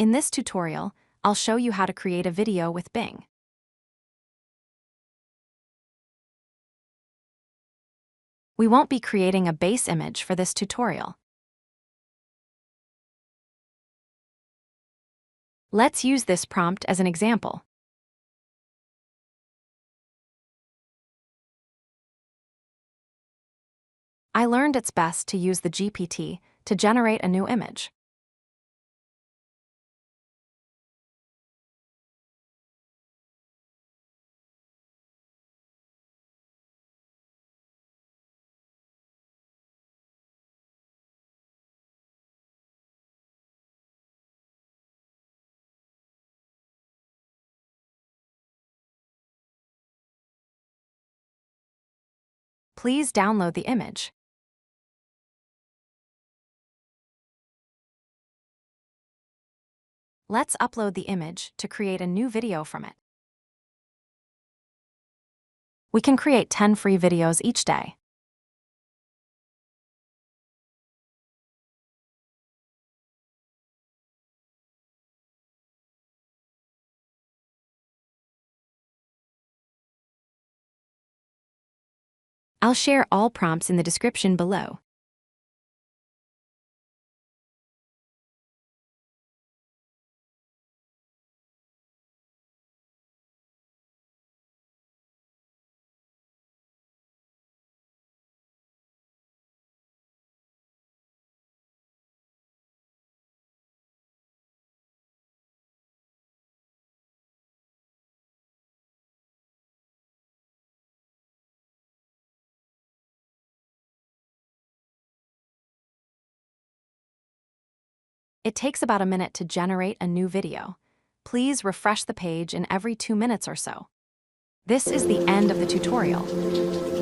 In this tutorial, I'll show you how to create a video with Bing. We won't be creating a base image for this tutorial. Let's use this prompt as an example. I learned it's best to use the GPT to generate a new image. Please download the image. Let's upload the image to create a new video from it. We can create 10 free videos each day. I'll share all prompts in the description below. It takes about a minute to generate a new video. Please refresh the page in every 2 minutes or so. This is the end of the tutorial.